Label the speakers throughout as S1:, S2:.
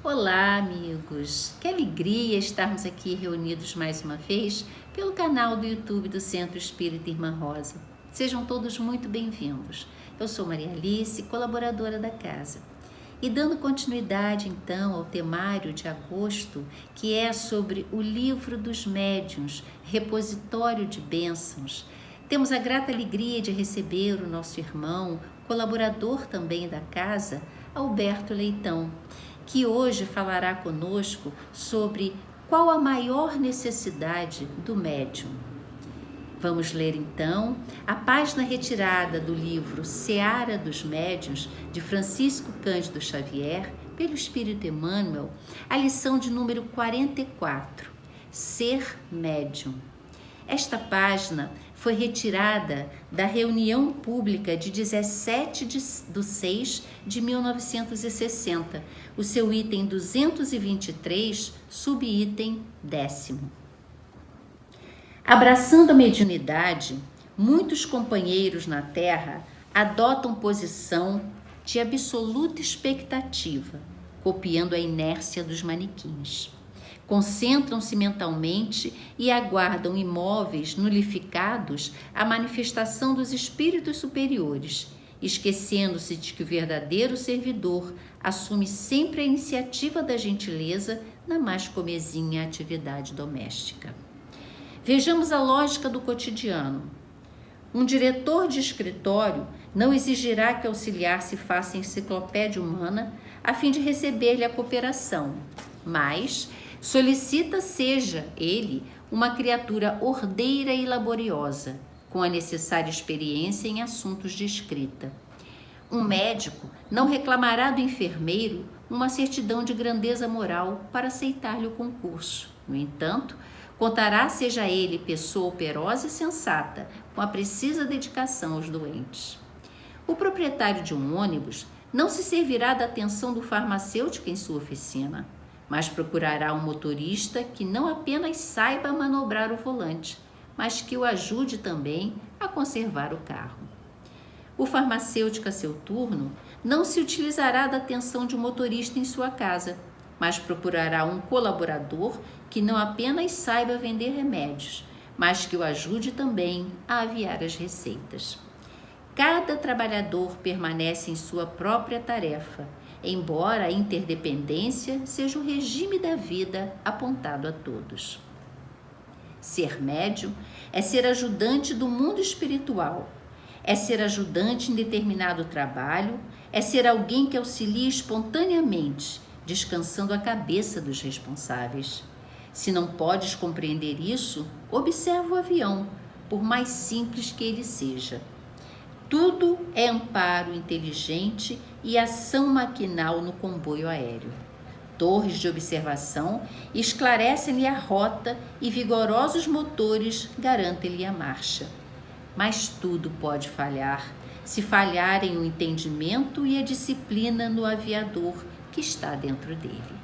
S1: Olá, amigos! Que alegria estarmos aqui reunidos mais uma vez pelo canal do YouTube do Centro Espírita Irmã Rosa. Sejam todos muito bem-vindos. Eu sou Maria Alice, colaboradora da casa. E dando continuidade, então, ao temário de agosto, que é sobre o Livro dos Médiuns, Repositório de Bênçãos, temos a grata alegria de receber o nosso irmão, colaborador também da casa, Alberto Leitão, que hoje falará conosco sobre qual a maior necessidade do médium. Vamos ler então a página retirada do livro Seara dos Médiuns, de Francisco Cândido Xavier, pelo Espírito Emmanuel, a lição de número 44, Ser Médium. Esta página foi retirada da reunião pública de 17/6/1960, o seu item 223, subitem 10º. Abraçando a mediunidade, muitos companheiros na Terra adotam posição de absoluta expectativa, copiando a inércia dos manequins. Concentram-se mentalmente e aguardam imóveis, nulificados, a manifestação dos espíritos superiores, esquecendo-se de que o verdadeiro servidor assume sempre a iniciativa da gentileza na mais comezinha atividade doméstica. Vejamos a lógica do cotidiano. Um diretor de escritório não exigirá que o auxiliar se faça enciclopédia humana a fim de receber-lhe a cooperação, mas solicita seja ele uma criatura ordeira e laboriosa, com a necessária experiência em assuntos de escrita. Um médico não reclamará do enfermeiro uma certidão de grandeza moral para aceitar-lhe o concurso. No entanto, contará seja ele pessoa operosa e sensata, com a precisa dedicação aos doentes. O proprietário de um ônibus não se servirá da atenção do farmacêutico em sua oficina, mas procurará um motorista que não apenas saiba manobrar o volante, mas que o ajude também a conservar o carro. O farmacêutico, a seu turno, não se utilizará da atenção de um motorista em sua casa, mas procurará um colaborador que não apenas saiba vender remédios, mas que o ajude também a aviar as receitas. Cada trabalhador permanece em sua própria tarefa, embora a interdependência seja o regime da vida apontado a todos. Ser médium é ser ajudante do mundo espiritual, é ser ajudante em determinado trabalho, é ser alguém que auxilia espontaneamente, descansando a cabeça dos responsáveis. Se não podes compreender isso, observa o avião, por mais simples que ele seja. Tudo é amparo inteligente e ação maquinal no comboio aéreo. Torres de observação esclarecem-lhe a rota e vigorosos motores garantem-lhe a marcha. Mas tudo pode falhar, se falharem o entendimento e a disciplina no aviador que está dentro dele.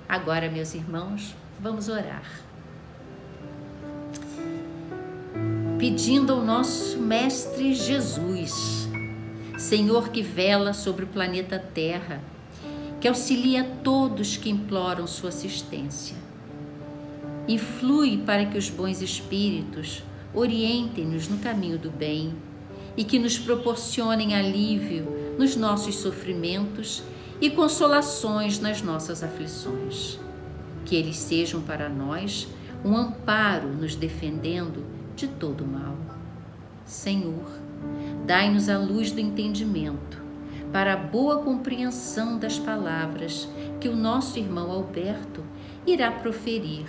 S1: Agora, meus irmãos, vamos orar. Pedindo ao nosso Mestre Jesus, Senhor que vela sobre o planeta Terra, que auxilia todos que imploram sua assistência. Influi para que os bons espíritos orientem-nos no caminho do bem e que nos proporcionem alívio nos nossos sofrimentos e consolações nas nossas aflições. Que eles sejam para nós um amparo nos defendendo de todo mal. Senhor, dai-nos a luz do entendimento para a boa compreensão das palavras que o nosso irmão Alberto irá proferir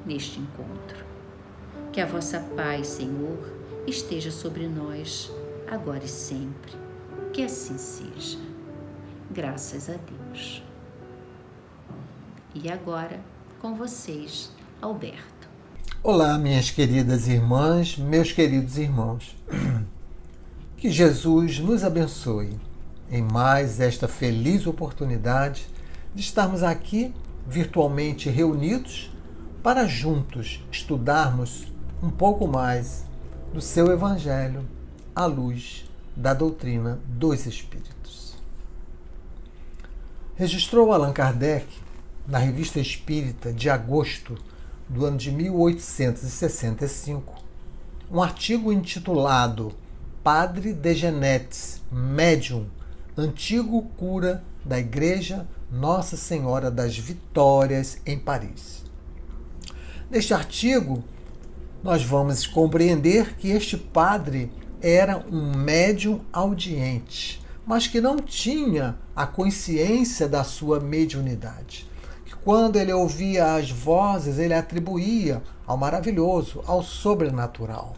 S1: neste encontro. Que a vossa paz, Senhor, esteja sobre nós, agora e sempre. Que assim seja. Graças a Deus. E agora, com vocês, Alberto.
S2: Olá, minhas queridas irmãs, meus queridos irmãos. Que Jesus nos abençoe em mais esta feliz oportunidade de estarmos aqui virtualmente reunidos para juntos estudarmos um pouco mais do seu Evangelho à luz da doutrina dos Espíritos. registrou Allan Kardec, na Revista Espírita de agosto do ano de 1865, um artigo intitulado Padre Degenetes, médium, antigo cura da Igreja Nossa Senhora das Vitórias em Paris. Neste artigo, nós vamos compreender que este padre era um médium audiente, mas que não tinha a consciência da sua mediunidade. Que quando ele ouvia as vozes, ele atribuía ao maravilhoso, ao sobrenatural.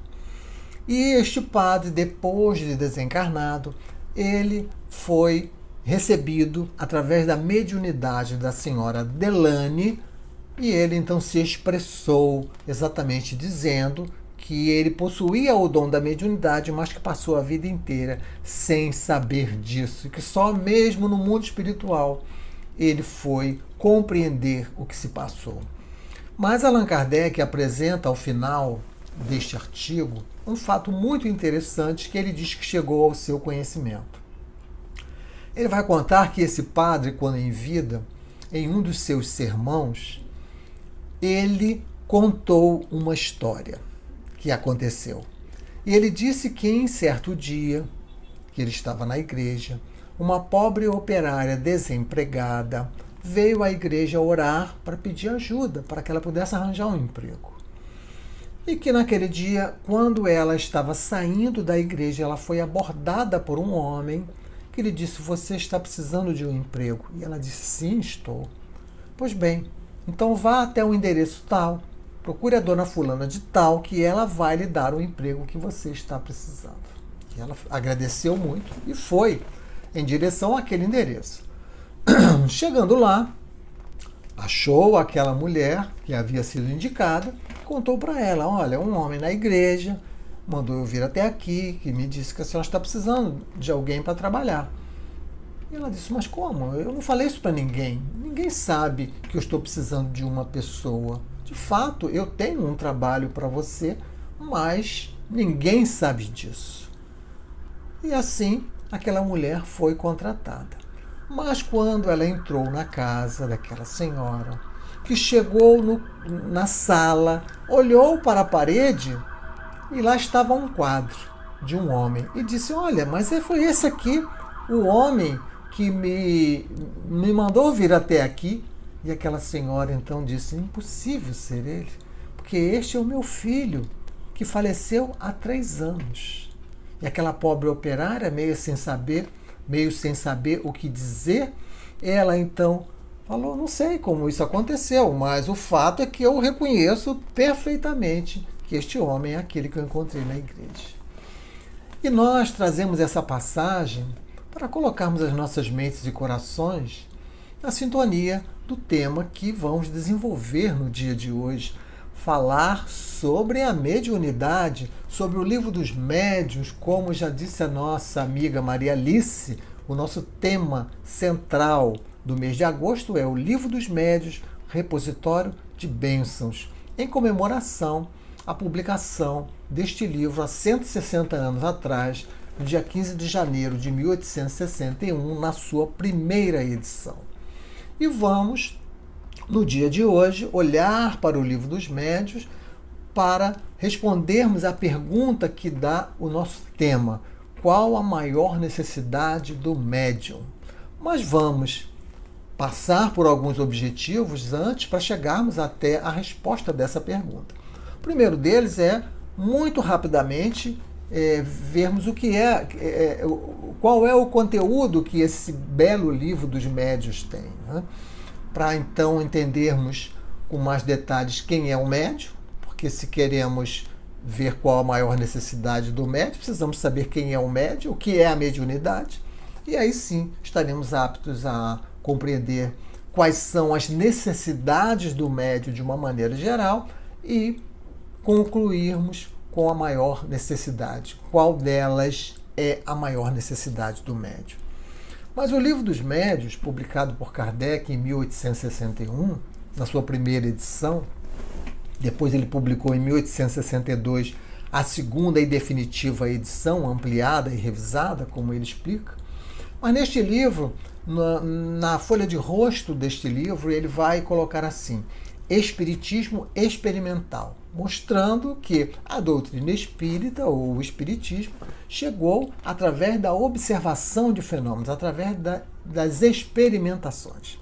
S2: E este padre, depois de desencarnado, ele foi recebido através da mediunidade da senhora Delane, e ele então se expressou exatamente dizendo que ele possuía o dom da mediunidade, mas que passou a vida inteira sem saber disso, e que só mesmo no mundo espiritual ele foi compreender o que se passou. Mas Allan Kardec apresenta ao final deste artigo um fato muito interessante que ele diz que chegou ao seu conhecimento. Ele vai contar que esse padre, quando em vida, em um dos seus sermões, ele contou uma história que aconteceu. E ele disse que em certo dia, que ele estava na igreja, uma pobre operária desempregada veio à igreja orar para pedir ajuda, para que ela pudesse arranjar um emprego. E que naquele dia, quando ela estava saindo da igreja, ela foi abordada por um homem que lhe disse: "Você está precisando de um emprego?" E ela disse: "Sim, estou." "Pois bem, então vá até o endereço tal, procure a dona fulana de tal, que ela vai lhe dar o emprego que você está precisando." E ela agradeceu muito e foi em direção àquele endereço. Chegando lá, achou aquela mulher que havia sido indicada, contou para ela: "Olha, um homem na igreja mandou eu vir até aqui, que me disse que a senhora está precisando de alguém para trabalhar." E ela disse: "Mas como? Eu não falei isso para ninguém. Ninguém sabe que eu estou precisando de uma pessoa. De fato, eu tenho um trabalho para você, mas ninguém sabe disso." E assim, aquela mulher foi contratada. Mas quando ela entrou na casa daquela senhora, que chegou na sala, olhou para a parede e lá estava um quadro de um homem. E disse: "Olha, mas foi esse aqui, o homem que me mandou vir até aqui." E aquela senhora então disse: "Impossível ser ele, porque este é o meu filho, que faleceu há 3 anos." E aquela pobre operária, meio sem saber o que dizer, ela então falou: "Não sei como isso aconteceu, mas o fato é que eu reconheço perfeitamente que este homem é aquele que eu encontrei na igreja." E nós trazemos essa passagem para colocarmos as nossas mentes e corações na sintonia do tema que vamos desenvolver no dia de hoje, falar sobre a mediunidade, sobre o livro dos médiuns, como já disse a nossa amiga Maria Alice. O nosso tema central do mês de agosto é o livro dos médiuns, repositório de bênçãos, em comemoração à publicação deste livro há 160 anos atrás, no dia 15 de janeiro de 1861, na sua primeira edição. E vamos, no dia de hoje, olhar para o livro dos médiuns para respondermos à pergunta que dá o nosso tema: qual a maior necessidade do médium? Mas vamos passar por alguns objetivos antes para chegarmos até a resposta dessa pergunta. O primeiro deles é, muito rapidamente, vermos o que qual é o conteúdo que esse belo livro dos médiuns tem, né? Para então entendermos com mais detalhes quem é o médium, porque se queremos ver qual a maior necessidade do médium, precisamos saber quem é o médium, o que é a mediunidade, e aí sim estaremos aptos a compreender quais são as necessidades do médium de uma maneira geral e concluirmos com a maior necessidade. Qual delas é a maior necessidade do médium? Mas o livro dos médiuns, publicado por Kardec em 1861, na sua primeira edição, depois ele publicou em 1862 a segunda e definitiva edição, ampliada e revisada, como ele explica. Mas neste livro, na folha de rosto deste livro, ele vai colocar assim: Espiritismo experimental, mostrando que a doutrina espírita, ou o espiritismo, chegou através da observação de fenômenos, através das experimentações.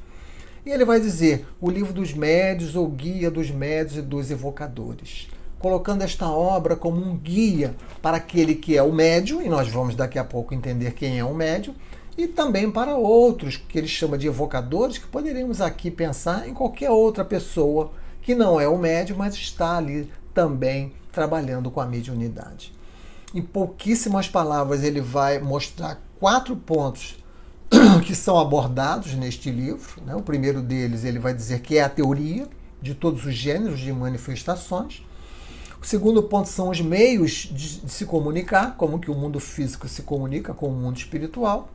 S2: E ele vai dizer o livro dos médiuns, ou guia dos médiuns e dos evocadores, colocando esta obra como um guia para aquele que é o médium, e nós vamos daqui a pouco entender quem é o médium, e também para outros, que ele chama de evocadores, que poderíamos aqui pensar em qualquer outra pessoa que não é o médium, mas está ali também trabalhando com a mediunidade. Em pouquíssimas palavras, ele vai mostrar 4 pontos que são abordados neste livro. O primeiro deles, ele vai dizer que é a teoria de todos os gêneros de manifestações. O segundo ponto são os meios de se comunicar, como que o mundo físico se comunica com o mundo espiritual.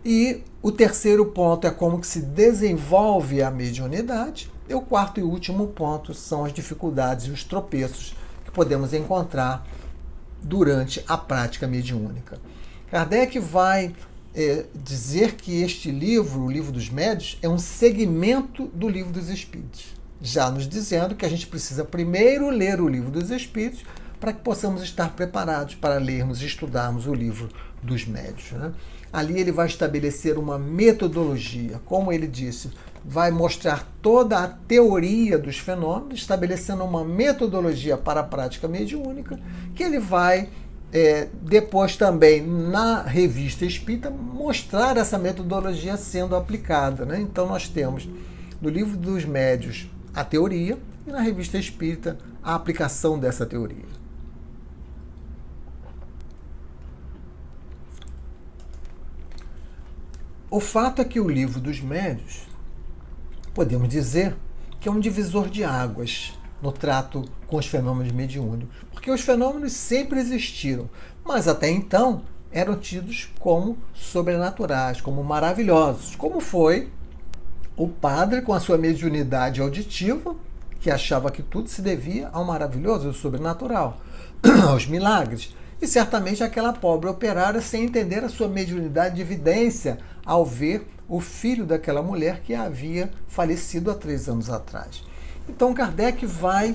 S2: E o terceiro ponto é como que se desenvolve a mediunidade. E o quarto e último ponto são as dificuldades e os tropeços que podemos encontrar durante a prática mediúnica. Kardec vai dizer que este livro, o Livro dos Médiuns, é um segmento do Livro dos Espíritos, já nos dizendo que a gente precisa primeiro ler o Livro dos Espíritos para que possamos estar preparados para lermos e estudarmos o Livro dos Médiuns. Ali ele vai estabelecer uma metodologia, como ele disse, vai mostrar toda a teoria dos fenômenos, estabelecendo uma metodologia para a prática mediúnica, que ele vai depois também na Revista Espírita mostrar essa metodologia sendo aplicada. Então nós temos no Livro dos Médiuns a teoria e na Revista Espírita a aplicação dessa teoria. O fato é que o Livro dos Médiuns, podemos dizer que é um divisor de águas no trato com os fenômenos mediúnicos, porque os fenômenos sempre existiram, mas até então eram tidos como sobrenaturais, como maravilhosos, como foi o padre com a sua mediunidade auditiva, que achava que tudo se devia ao maravilhoso, ao sobrenatural, aos milagres. E certamente aquela pobre operária sem entender a sua mediunidade de evidência ao ver o filho daquela mulher que havia falecido há 3 anos atrás. Então Kardec vai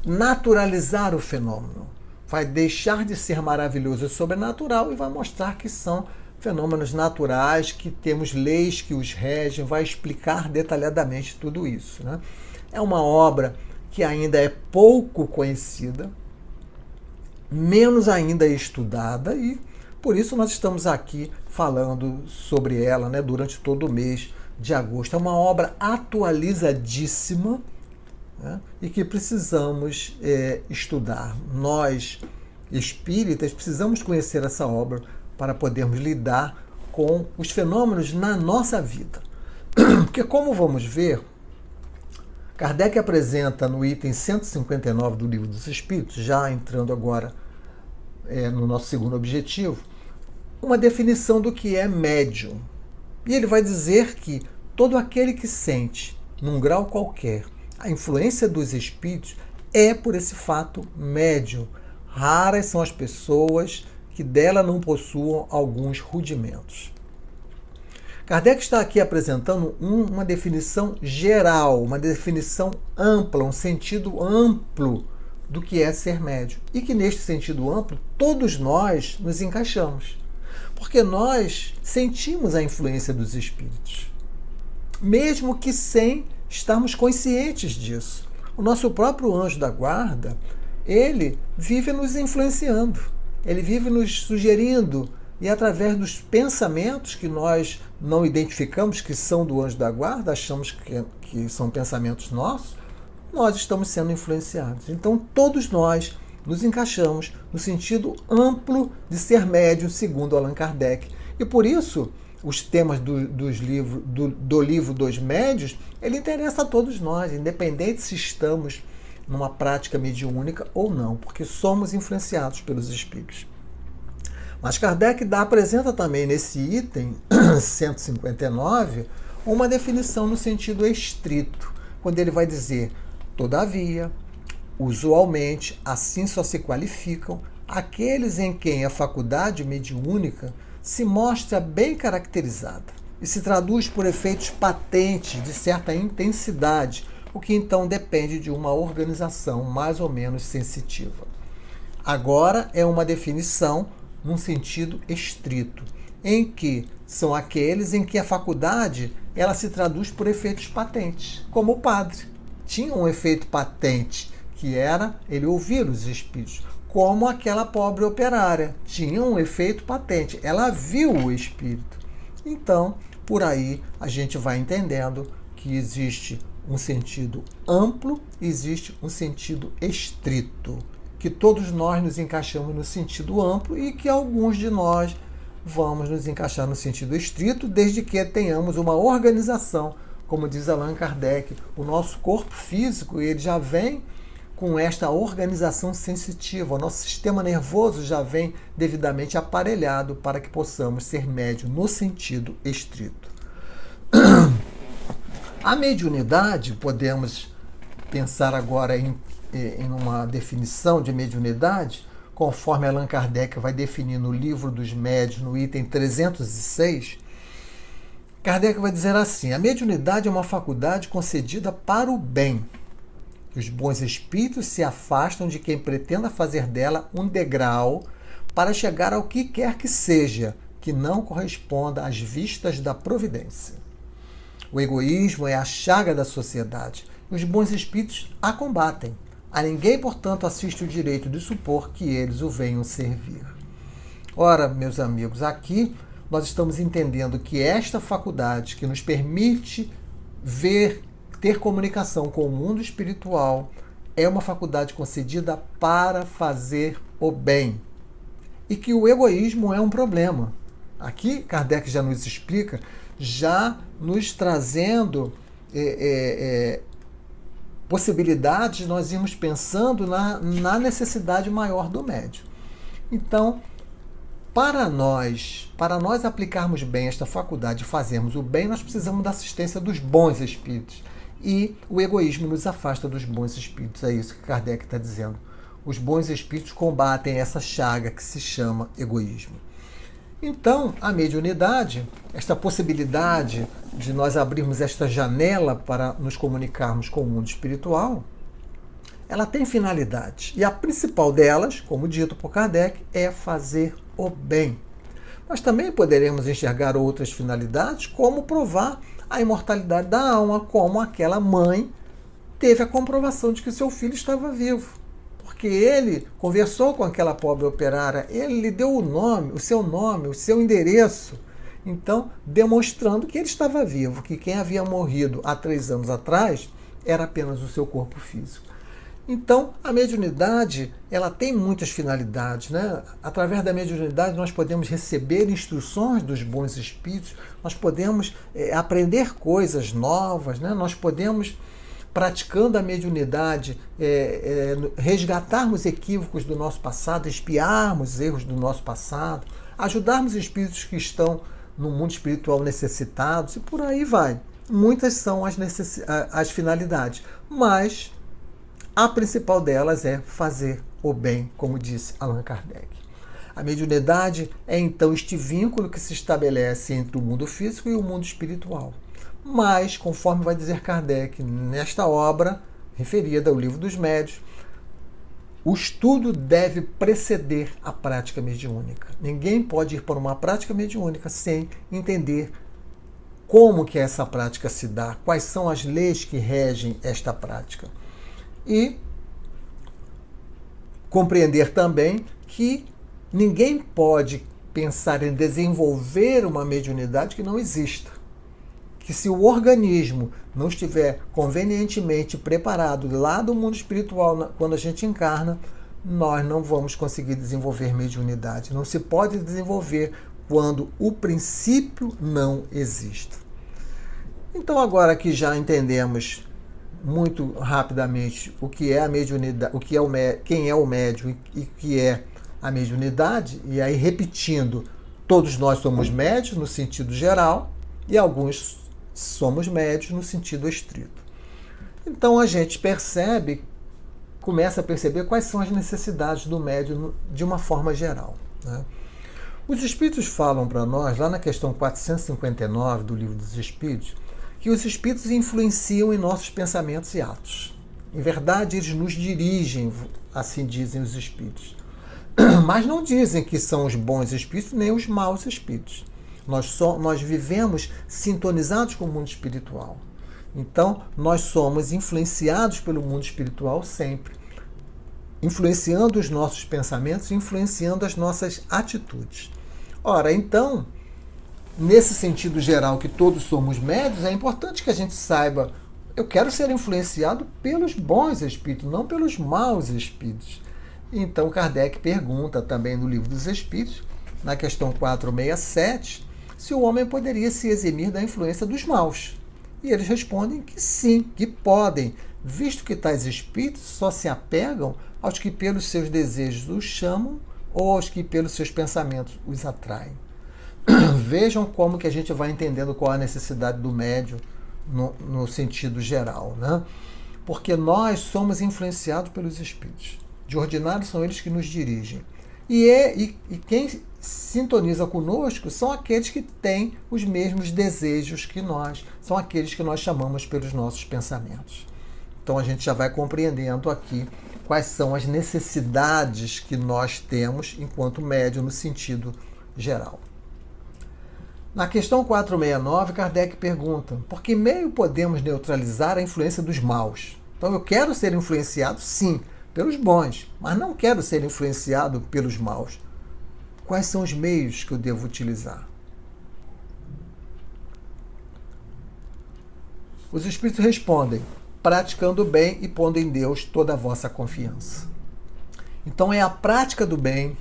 S2: naturalizar o fenômeno, vai deixar de ser maravilhoso e sobrenatural e vai mostrar que são fenômenos naturais, que temos leis que os regem, vai explicar detalhadamente tudo isso. É uma obra que ainda é pouco conhecida, menos ainda estudada, e por isso nós estamos aqui falando sobre ela durante todo o mês de agosto. É uma obra atualizadíssima, e que precisamos estudar. Nós, espíritas, precisamos conhecer essa obra para podermos lidar com os fenômenos na nossa vida. Porque, como vamos ver, Kardec apresenta no item 159 do Livro dos Espíritos, já entrando agora no nosso segundo objetivo, uma definição do que é médium. E ele vai dizer que todo aquele que sente, num grau qualquer, a influência dos espíritos é, por esse fato, médium. Raras são as pessoas que dela não possuam alguns rudimentos. Kardec está aqui apresentando uma definição geral, uma definição ampla, um sentido amplo do que é ser médium. E que neste sentido amplo, todos nós nos encaixamos. Porque nós sentimos a influência dos espíritos, mesmo que sem estarmos conscientes disso. O nosso próprio anjo da guarda, ele vive nos influenciando, ele vive nos sugerindo, e através dos pensamentos que nós não identificamos que são do anjo da guarda, achamos que são pensamentos nossos, nós estamos sendo influenciados. Então todos nós nos encaixamos no sentido amplo de ser médium, segundo Allan Kardec. E por isso, os temas do Livro dos Médiuns, ele interessa a todos nós, independente se estamos numa prática mediúnica ou não, porque somos influenciados pelos espíritos. Mas Kardec apresenta também nesse item 159 uma definição no sentido estrito, quando ele vai dizer: todavia, usualmente, assim só se qualificam aqueles em quem a faculdade mediúnica se mostra bem caracterizada e se traduz por efeitos patentes de certa intensidade, o que então depende de uma organização mais ou menos sensitiva. Agora é uma definição num sentido estrito, em que são aqueles em que a faculdade ela se traduz por efeitos patentes, como o padre. Tinha um efeito patente, que era ele ouvir os espíritos, como aquela pobre operária. Tinha um efeito patente, ela viu o espírito. Então, por aí a gente vai entendendo que existe um sentido amplo, existe um sentido estrito, que todos nós nos encaixamos no sentido amplo e que alguns de nós vamos nos encaixar no sentido estrito, desde que tenhamos uma organização, como diz Allan Kardec, o nosso corpo físico ele já vem com esta organização sensitiva, o nosso sistema nervoso já vem devidamente aparelhado para que possamos ser médium no sentido estrito. A mediunidade, podemos pensar agora em uma definição de mediunidade, conforme Allan Kardec vai definir no Livro dos Médiuns, no item 306, Kardec vai dizer assim: a mediunidade é uma faculdade concedida para o bem. Os bons espíritos se afastam de quem pretenda fazer dela um degrau para chegar ao que quer que seja, que não corresponda às vistas da providência. O egoísmo é a chaga da sociedade. Os bons espíritos a combatem. A ninguém, portanto, assiste o direito de supor que eles o venham servir. Ora, meus amigos, aqui nós estamos entendendo que esta faculdade que nos permite ter comunicação com o mundo espiritual é uma faculdade concedida para fazer o bem. E que o egoísmo é um problema. Aqui Kardec já nos explica, já nos trazendo possibilidades, nós irmos pensando na necessidade maior do médium. Então, para nós aplicarmos bem esta faculdade e fazermos o bem, nós precisamos da assistência dos bons espíritos. E o egoísmo nos afasta dos bons espíritos. É isso que Kardec está dizendo. Os bons espíritos combatem essa chaga que se chama egoísmo. Então, a mediunidade, esta possibilidade de nós abrirmos esta janela para nos comunicarmos com o mundo espiritual, ela tem finalidades. E a principal delas, como dito por Kardec, é fazer o bem. Nós também poderemos enxergar outras finalidades, como provar a imortalidade da alma, como aquela mãe teve a comprovação de que seu filho estava vivo. Porque ele conversou com aquela pobre operária, ele lhe deu o seu endereço. Então, demonstrando que ele estava vivo, que quem havia morrido há 3 anos atrás era apenas o seu corpo físico. Então, a mediunidade, ela tem muitas finalidades, né? Através da mediunidade, nós podemos receber instruções dos bons espíritos, nós podemos aprender coisas novas, né? Nós podemos, praticando a mediunidade, resgatarmos equívocos do nosso passado, espiarmos erros do nosso passado, ajudarmos espíritos que estão no mundo espiritual necessitados, e por aí vai. Muitas são as finalidades, mas a principal delas é fazer o bem, como disse Allan Kardec. A mediunidade é então este vínculo que se estabelece entre o mundo físico e o mundo espiritual. Mas, conforme vai dizer Kardec nesta obra referida ao Livro dos Médiuns, o estudo deve preceder a prática mediúnica. Ninguém pode ir para uma prática mediúnica sem entender como que essa prática se dá, quais são as leis que regem esta prática. E compreender também que ninguém pode pensar em desenvolver uma mediunidade que não exista. Que se o organismo não estiver convenientemente preparado lá do mundo espiritual, quando a gente encarna, nós não vamos conseguir desenvolver mediunidade. Não se pode desenvolver quando o princípio não existe. Então, agora que já entendemos muito rapidamente o que é a mediunidade, quem é o médium e o que é a mediunidade, e aí repetindo, todos nós somos médios no sentido geral e alguns somos médios no sentido estrito. Então a gente percebe começa a perceber quais são as necessidades do médium de uma forma geral, né? Os Espíritos falam para nós, lá na questão 459 do Livro dos Espíritos, que os Espíritos influenciam em nossos pensamentos e atos. Em verdade, eles nos dirigem, assim dizem os Espíritos. Mas não dizem que são os bons Espíritos nem os maus Espíritos. Nós vivemos sintonizados com o mundo espiritual. Então, nós somos influenciados pelo mundo espiritual sempre, influenciando os nossos pensamentos, influenciando as nossas atitudes. Ora, então, nesse sentido geral que todos somos médios, é importante que a gente saiba, eu quero ser influenciado pelos bons espíritos, não pelos maus espíritos. Então, Kardec pergunta também no Livro dos Espíritos, na questão 467, se o homem poderia se eximir da influência dos maus. E eles respondem que sim, que podem, visto que tais espíritos só se apegam aos que pelos seus desejos os chamam ou aos que pelos seus pensamentos os atraem. Vejam como que a gente vai entendendo qual a necessidade do médium no sentido geral, né? Porque nós somos influenciados pelos espíritos. De ordinário são eles que nos dirigem. E quem sintoniza conosco são aqueles que têm os mesmos desejos que nós, são aqueles que nós chamamos pelos nossos pensamentos. Então a gente já vai compreendendo aqui quais são as necessidades que nós temos enquanto médium no sentido geral. Na questão 469, Kardec pergunta: por que meio podemos neutralizar a influência dos maus? Então eu quero ser influenciado, sim, pelos bons, mas não quero ser influenciado pelos maus. Quais são os meios que eu devo utilizar? Os Espíritos respondem: praticando o bem e pondo em Deus toda a vossa confiança. Então é a prática do bem.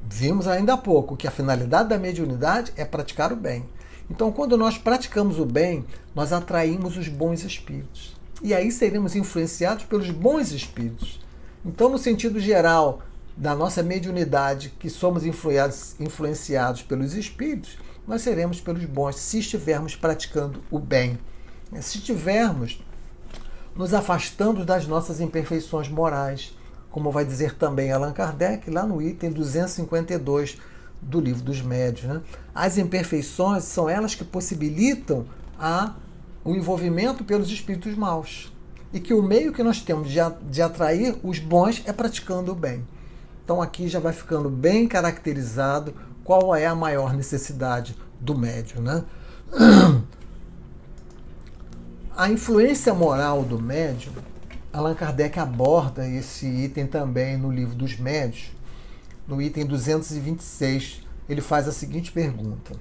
S2: Vimos ainda há pouco que a finalidade da mediunidade é praticar o bem. Então, quando nós praticamos o bem, nós atraímos os bons espíritos. E aí seremos influenciados pelos bons espíritos. Então, no sentido geral da nossa mediunidade, que somos influenciados pelos espíritos, nós seremos pelos bons, se estivermos praticando o bem. Se estivermos nos afastando das nossas imperfeições morais, como vai dizer também Allan Kardec, lá no item 252 do Livro dos Médiuns, né? As imperfeições são elas que possibilitam o envolvimento pelos espíritos maus. E que o meio que nós temos de atrair os bons é praticando o bem. Então aqui já vai ficando bem caracterizado qual é a maior necessidade do médium, né? A influência moral do médium, Allan Kardec aborda esse item também no Livro dos Médiuns. No item 226, ele faz a seguinte pergunta: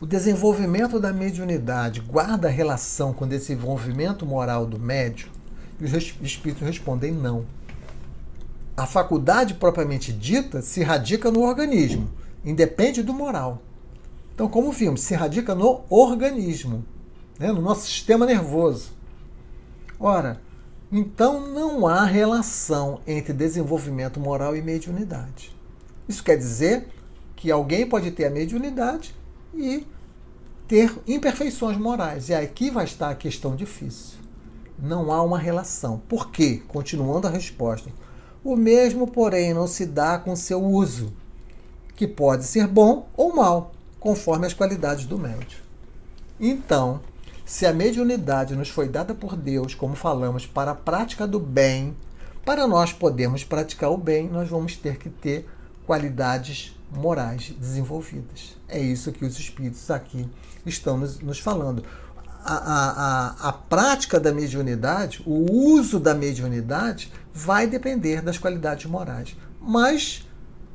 S2: o desenvolvimento da mediunidade guarda relação com o desenvolvimento moral do médium? E os espíritos respondem não. A faculdade propriamente dita se radica no organismo, independe do moral. Então, como vimos, se radica no organismo, né, no nosso sistema nervoso. Ora, então não há relação entre desenvolvimento moral e mediunidade. Isso quer dizer que alguém pode ter a mediunidade e ter imperfeições morais. E aqui vai estar a questão difícil. Não há uma relação. Por quê? Continuando a resposta. O mesmo, porém, não se dá com seu uso, que pode ser bom ou mal, conforme as qualidades do médium. Então, se a mediunidade nos foi dada por Deus, como falamos, para a prática do bem, para nós podermos praticar o bem, nós vamos ter que ter qualidades morais desenvolvidas. É isso que os espíritos aqui estão nos falando. A prática da mediunidade, o uso da mediunidade, vai depender das qualidades morais. Mas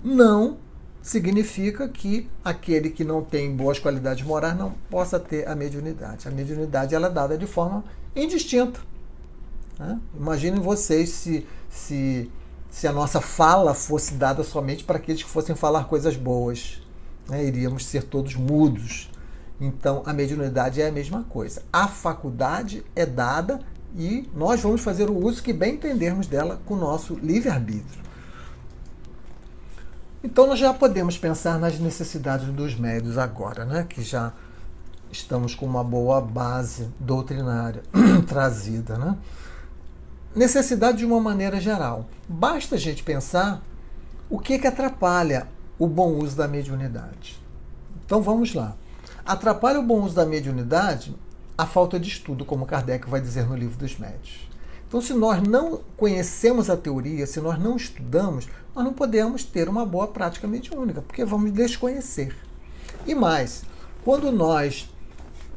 S2: não significa que aquele que não tem boas qualidades morais não possa ter a mediunidade. A mediunidade ela é dada de forma indistinta, né? Imaginem vocês se a nossa fala fosse dada somente para aqueles que fossem falar coisas boas, né? Iríamos ser todos mudos. Então, a mediunidade é a mesma coisa. A faculdade é dada e nós vamos fazer o uso que bem entendermos dela com o nosso livre-arbítrio. Então, nós já podemos pensar nas necessidades dos médiuns agora, né? Que já estamos com uma boa base doutrinária trazida, né? necessidade de uma maneira geral. Basta a gente pensar o que atrapalha o bom uso da mediunidade. Então vamos lá. Atrapalha o bom uso da mediunidade a falta de estudo, como Kardec vai dizer no Livro dos Médiuns. Então, se nós não conhecemos a teoria, se nós não estudamos, nós não podemos ter uma boa prática mediúnica, porque vamos desconhecer. E mais, quando nós,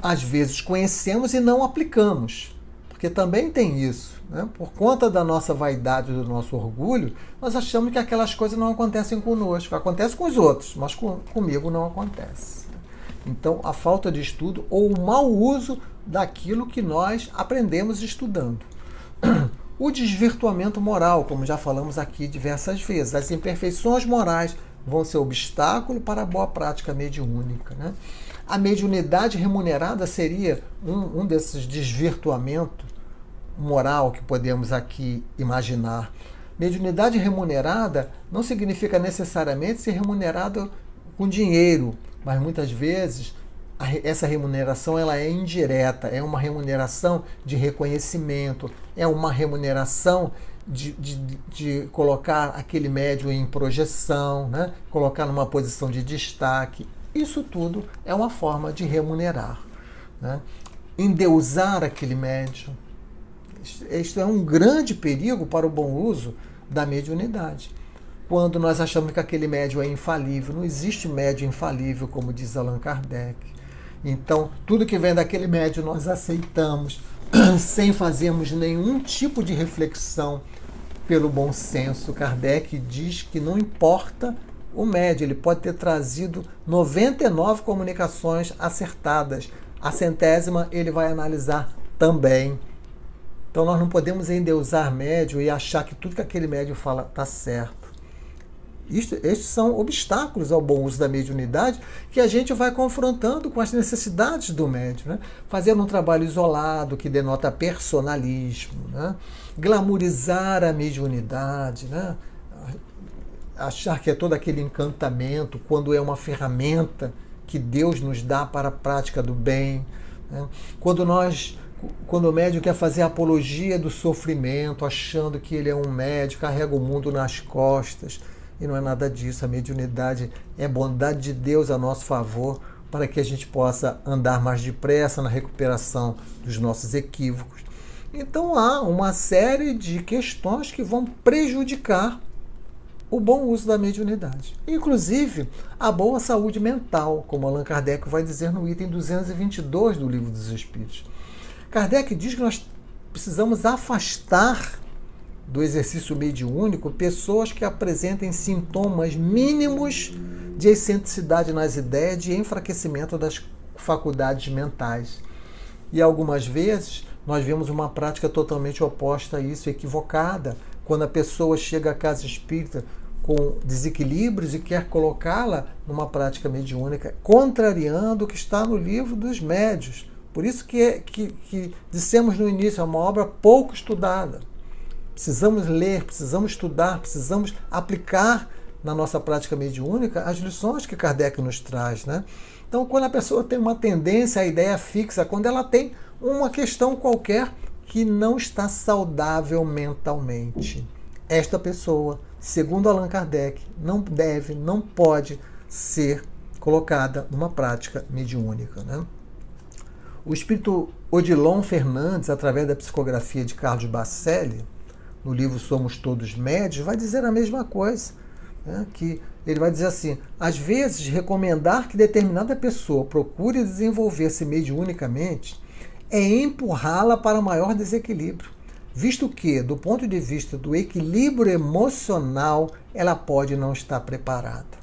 S2: às vezes, conhecemos e não aplicamos, porque também tem isso, né? Por conta da nossa vaidade, do nosso orgulho, nós achamos que aquelas coisas não acontecem conosco, acontecem com os outros, mas comigo não acontece. Então, a falta de estudo ou o mau uso daquilo que nós aprendemos estudando. O desvirtuamento moral, como já falamos aqui diversas vezes. As imperfeições morais vão ser obstáculo para a boa prática mediúnica, né? A mediunidade remunerada seria um desses desvirtuamentos moral que podemos aqui imaginar. Mediunidade remunerada não significa necessariamente ser remunerada com dinheiro, mas muitas vezes essa remuneração ela é indireta, é uma remuneração de reconhecimento, é uma remuneração de colocar aquele médium em projeção, né? Colocar numa posição de destaque. Isso tudo é uma forma de remunerar, né? Endeusar aquele médium. Isto é um grande perigo para o bom uso da mediunidade. Quando nós achamos que aquele médium é infalível, não existe médium infalível, como diz Allan Kardec. Então, tudo que vem daquele médium nós aceitamos, sem fazermos nenhum tipo de reflexão pelo bom senso. Kardec diz que não importa o médium, ele pode ter trazido 99 comunicações acertadas. A 100ª ele vai analisar também. Então, nós não podemos endeusar médium e achar que tudo que aquele médium fala está certo. Estes são obstáculos ao bom uso da mediunidade que a gente vai confrontando com as necessidades do médium, né? Fazendo um trabalho isolado que denota personalismo, né? Glamorizar a mediunidade, né? Achar que é todo aquele encantamento quando é uma ferramenta que Deus nos dá para a prática do bem, né? Quando o médium quer fazer apologia do sofrimento, achando que ele é um médium, carrega o mundo nas costas. E não é nada disso. A mediunidade é bondade de Deus a nosso favor para que a gente possa andar mais depressa na recuperação dos nossos equívocos. Então há uma série de questões que vão prejudicar o bom uso da mediunidade. Inclusive a boa saúde mental, como Allan Kardec vai dizer no item 222 do Livro dos Espíritos. Kardec diz que nós precisamos afastar do exercício mediúnico pessoas que apresentem sintomas mínimos de excentricidade nas ideias, de enfraquecimento das faculdades mentais. E algumas vezes nós vemos uma prática totalmente oposta a isso, equivocada, quando a pessoa chega à casa espírita com desequilíbrios e quer colocá-la numa prática mediúnica, contrariando o que está no Livro dos Médiuns. Por isso que dissemos no início, é uma obra pouco estudada. Precisamos ler, precisamos estudar, precisamos aplicar na nossa prática mediúnica as lições que Kardec nos traz, né? Então, quando a pessoa tem uma tendência à ideia fixa, quando ela tem uma questão qualquer que não está saudável mentalmente, esta pessoa, segundo Allan Kardec, não deve, não pode ser colocada numa prática mediúnica, né? O espírito Odilon Fernandes, através da psicografia de Carlos Bacelli, no livro Somos Todos Médios, vai dizer a mesma coisa, né? Que ele vai dizer assim: às vezes recomendar que determinada pessoa procure desenvolver-se mediunicamente é empurrá-la para maior desequilíbrio, visto que, do ponto de vista do equilíbrio emocional, ela pode não estar preparada.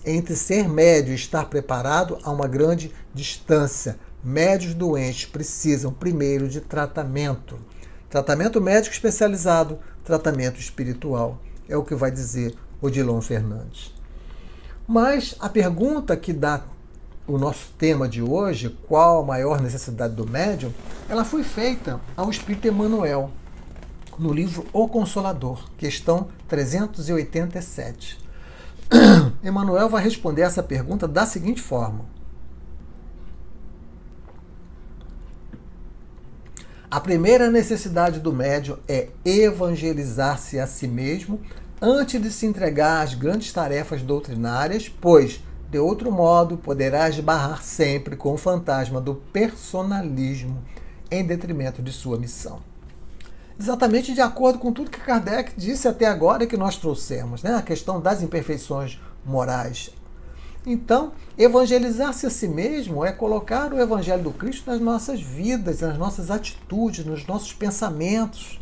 S2: Entre ser médio e estar preparado há uma grande distância. Médios doentes precisam primeiro de tratamento. Tratamento médico especializado, tratamento espiritual. É o que vai dizer Odilon Fernandes. Mas a pergunta que dá o nosso tema de hoje, qual a maior necessidade do médium, ela foi feita ao espírito Emmanuel, no livro O Consolador, questão 387. Emmanuel vai responder essa pergunta da seguinte forma: A primeira necessidade do médium é evangelizar-se a si mesmo antes de se entregar às grandes tarefas doutrinárias, pois, de outro modo, poderá esbarrar sempre com o fantasma do personalismo em detrimento de sua missão. Exatamente de acordo com tudo que Kardec disse até agora e que nós trouxemos, né? A questão das imperfeições morais. Então, evangelizar-se a si mesmo é colocar o Evangelho do Cristo nas nossas vidas, nas nossas atitudes, nos nossos pensamentos.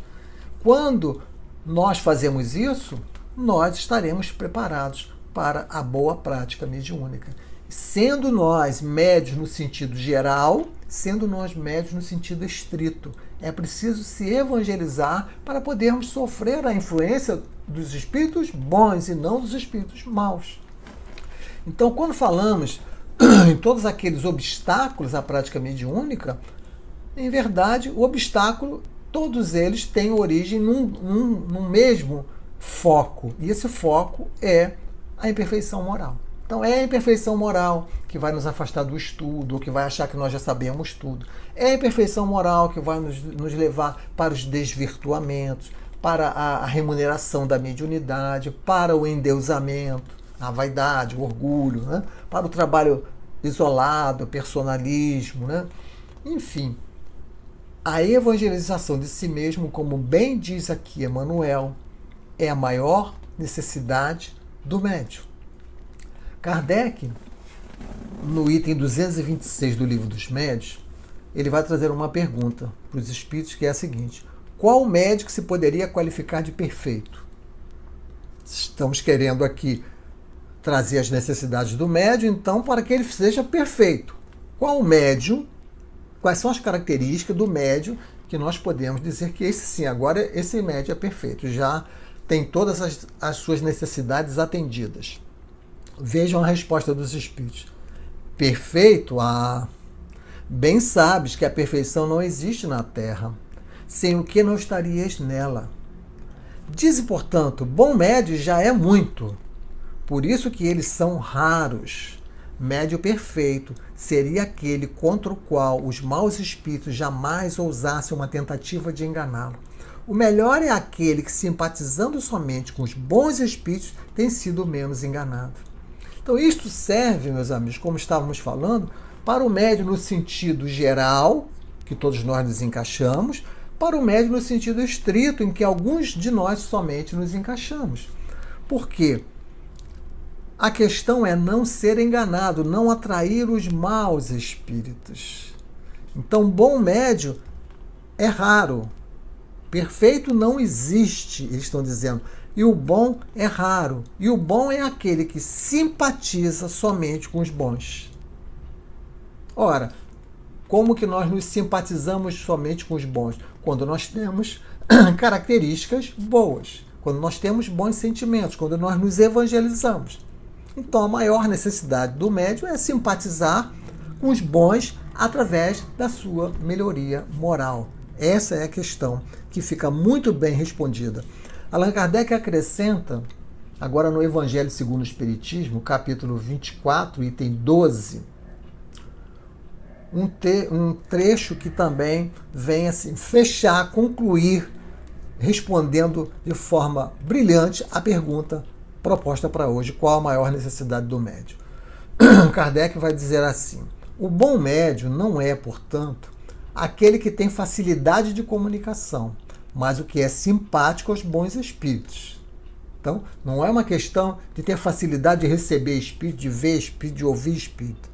S2: Quando nós fazemos isso, nós estaremos preparados para a boa prática mediúnica. Sendo nós médios no sentido geral, sendo nós médios no sentido estrito. É preciso se evangelizar para podermos sofrer a influência dos espíritos bons e não dos espíritos maus. Então, quando falamos em todos aqueles obstáculos à prática mediúnica, em verdade, o obstáculo, todos eles têm origem num mesmo foco. E esse foco é a imperfeição moral. Então, é a imperfeição moral que vai nos afastar do estudo, ou que vai achar que nós já sabemos tudo. É a imperfeição moral que vai nos levar para os desvirtuamentos, para a remuneração da mediunidade, para o endeusamento, a vaidade, o orgulho, né? Para o trabalho isolado, o personalismo, né? Enfim, a evangelização de si mesmo, como bem diz aqui Emmanuel, é a maior necessidade do médium. Kardec, no item 226 do Livro dos Médiuns, ele vai trazer uma pergunta para os espíritos, que é a seguinte: qual médium se poderia qualificar de perfeito? Estamos querendo aqui trazer as necessidades do médium, então, para que ele seja perfeito. Qual médium, quais são as características do médium que nós podemos dizer que esse sim, agora esse médium é perfeito, já tem todas as suas necessidades atendidas? Vejam a resposta dos espíritos. Perfeito? Bem sabes que a perfeição não existe na terra, sem o que não estarias nela. Dize, portanto, bom médio já é muito, por isso que eles são raros. Médio perfeito seria aquele contra o qual os maus espíritos jamais ousassem uma tentativa de enganá-lo. O melhor é aquele que, simpatizando somente com os bons espíritos, tem sido menos enganado. Então, isto serve, meus amigos, como estávamos falando, para o médium no sentido geral, que todos nós nos encaixamos, para o médium no sentido estrito, em que alguns de nós somente nos encaixamos. Por quê? A questão é não ser enganado, não atrair os maus espíritos. Então, bom médium é raro. Perfeito não existe, eles estão dizendo. E o bom é raro. E o bom é aquele que simpatiza somente com os bons. Ora, como que nós nos simpatizamos somente com os bons? Quando nós temos características boas, quando nós temos bons sentimentos, quando nós nos evangelizamos. Então, a maior necessidade do médium é simpatizar com os bons através da sua melhoria moral. Essa é a questão que fica muito bem respondida. Allan Kardec acrescenta, agora no Evangelho segundo o Espiritismo, capítulo 24, item 12, um trecho que também vem assim, fechar, concluir, respondendo de forma brilhante a pergunta proposta para hoje: qual a maior necessidade do médium? Kardec vai dizer assim: o bom médium não é, portanto, aquele que tem facilidade de comunicação, mas o que é simpático aos bons espíritos. Então, não é uma questão de ter facilidade de receber espírito, de ver espírito, de ouvir espírito.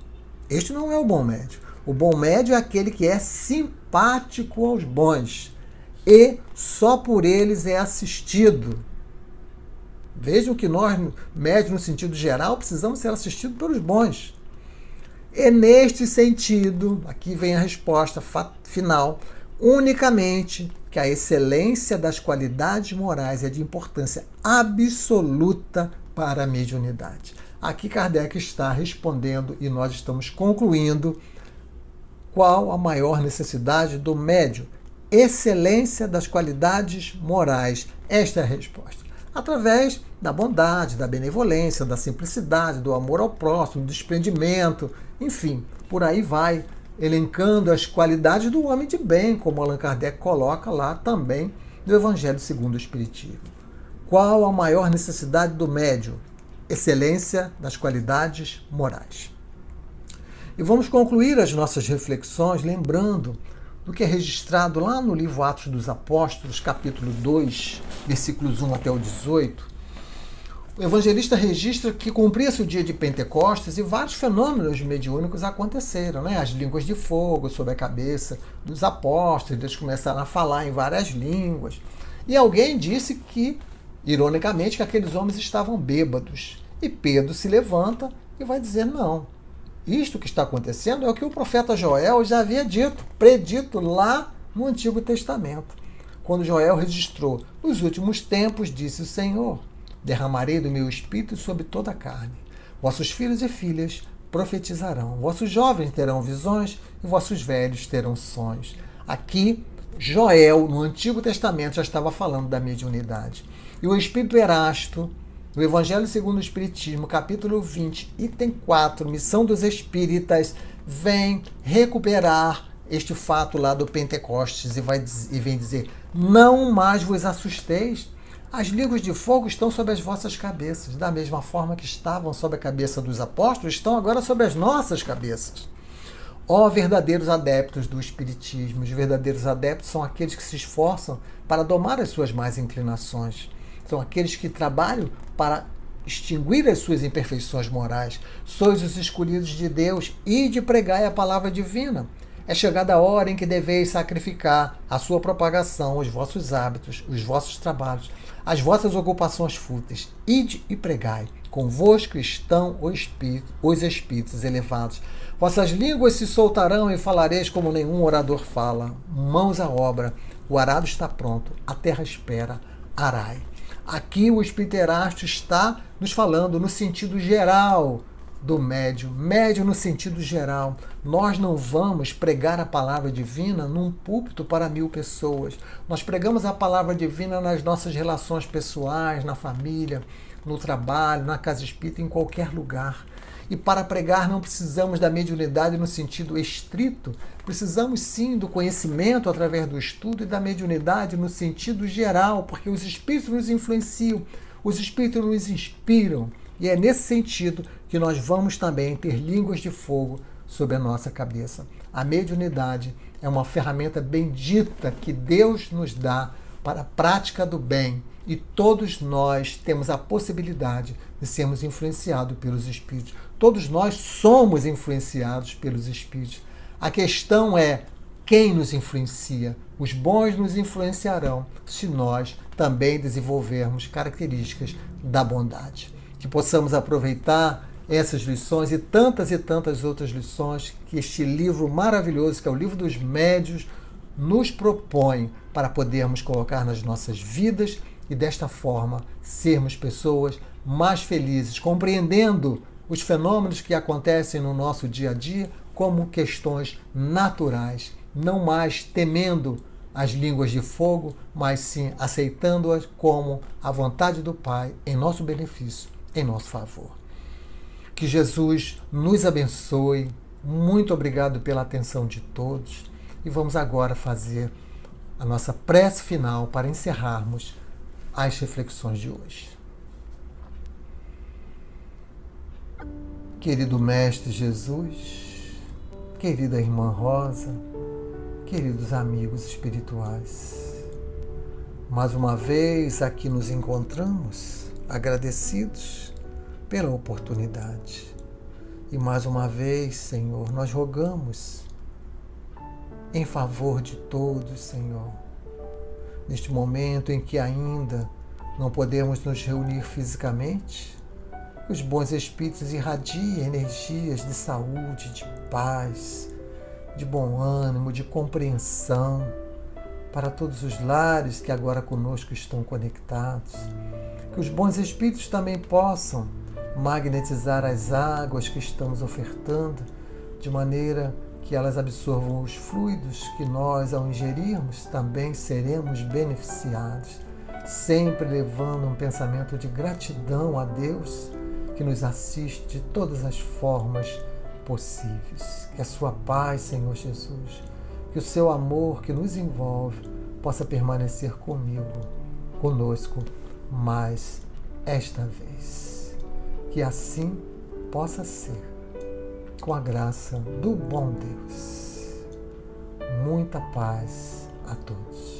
S2: Este não é o bom médium. O bom médium é aquele que é simpático aos bons e só por eles é assistido. Vejam que nós, médios no sentido geral, precisamos ser assistidos pelos bons. E neste sentido, aqui vem a resposta final, unicamente que a excelência das qualidades morais é de importância absoluta para a mediunidade. Aqui Kardec está respondendo e nós estamos concluindo qual a maior necessidade do médium. Excelência das qualidades morais. Esta é a resposta. Através da bondade, da benevolência, da simplicidade, do amor ao próximo, do desprendimento, enfim, por aí vai elencando as qualidades do homem de bem, como Allan Kardec coloca lá também no Evangelho segundo o Espiritismo. Qual a maior necessidade do médium? Excelência das qualidades morais. E vamos concluir as nossas reflexões lembrando do que é registrado lá no livro Atos dos Apóstolos, capítulo 2, versículos 1 até o 18. O evangelista registra que cumpria-se o dia de Pentecostes e vários fenômenos mediúnicos aconteceram, né? As línguas de fogo sobre a cabeça dos apóstolos, eles começaram a falar em várias línguas. E alguém disse que, ironicamente, que aqueles homens estavam bêbados. E Pedro se levanta e vai dizer, não, isto que está acontecendo é o que o profeta Joel já havia dito, predito lá no Antigo Testamento. Quando Joel registrou, nos últimos tempos, disse o Senhor, derramarei do meu espírito sobre toda a carne. Vossos filhos e filhas profetizarão. Vossos jovens terão visões e vossos velhos terão sonhos. Aqui, Joel, no Antigo Testamento, já estava falando da mediunidade. E o Espírito Erasto, no Evangelho segundo o Espiritismo, capítulo 20, item 4, Missão dos Espíritas, vem recuperar este fato lá do Pentecostes e vem dizer, não mais vos assusteis. As línguas de fogo estão sobre as vossas cabeças, da mesma forma que estavam sobre a cabeça dos apóstolos, estão agora sobre as nossas cabeças. Ó verdadeiros adeptos do Espiritismo, os verdadeiros adeptos são aqueles que se esforçam para domar as suas más inclinações. São aqueles que trabalham para extinguir as suas imperfeições morais. Sois os escolhidos de Deus e de pregai a palavra divina. É chegada a hora em que deveis sacrificar a sua propagação, os vossos hábitos, os vossos trabalhos, as vossas ocupações fúteis. Ide e pregai. Convosco estão os espíritos elevados. Vossas línguas se soltarão e falareis como nenhum orador fala. Mãos à obra. O arado está pronto. A terra espera. Arai. Aqui o Espírito Erasto está nos falando no sentido geral do médium no sentido geral. Nós não vamos pregar a palavra divina num púlpito para 1000 pessoas. Nós pregamos a palavra divina nas nossas relações pessoais, na família, no trabalho, na casa espírita, em qualquer lugar. E para pregar não precisamos da mediunidade no sentido estrito, precisamos sim do conhecimento através do estudo e da mediunidade no sentido geral, porque os espíritos nos influenciam, os espíritos nos inspiram. E é nesse sentido que nós vamos também ter línguas de fogo sobre a nossa cabeça. A mediunidade é uma ferramenta bendita que Deus nos dá para a prática do bem. E todos nós temos a possibilidade de sermos influenciados pelos Espíritos. Todos nós somos influenciados pelos Espíritos. A questão é quem nos influencia. Os bons nos influenciarão se nós também desenvolvermos características da bondade. Que possamos aproveitar essas lições e tantas outras lições que este livro maravilhoso, que é o Livro dos Médiuns, nos propõe para podermos colocar nas nossas vidas e desta forma sermos pessoas mais felizes, compreendendo os fenômenos que acontecem no nosso dia a dia como questões naturais, não mais temendo as línguas de fogo, mas sim aceitando-as como a vontade do Pai em nosso benefício, em nosso favor. Que Jesus nos abençoe. Muito obrigado pela atenção de todos. E vamos agora fazer a nossa prece final para encerrarmos as reflexões de hoje. Querido Mestre Jesus, querida Irmã Rosa, queridos amigos espirituais, mais uma vez aqui nos encontramos, agradecidos pela oportunidade. E mais uma vez, Senhor, nós rogamos em favor de todos, Senhor, neste momento em que ainda não podemos nos reunir fisicamente, que os bons espíritos irradiem energias de saúde, de paz, de bom ânimo, de compreensão para todos os lares que agora conosco estão conectados. Que os bons espíritos também possam magnetizar as águas que estamos ofertando, de maneira que elas absorvam os fluidos que nós, ao ingerirmos, também seremos beneficiados, sempre levando um pensamento de gratidão a Deus, que nos assiste de todas as formas possíveis. Que a sua paz, Senhor Jesus, que o seu amor que nos envolve possa permanecer conosco mais esta vez. Que assim possa ser, com a graça do bom Deus. Muita paz a todos.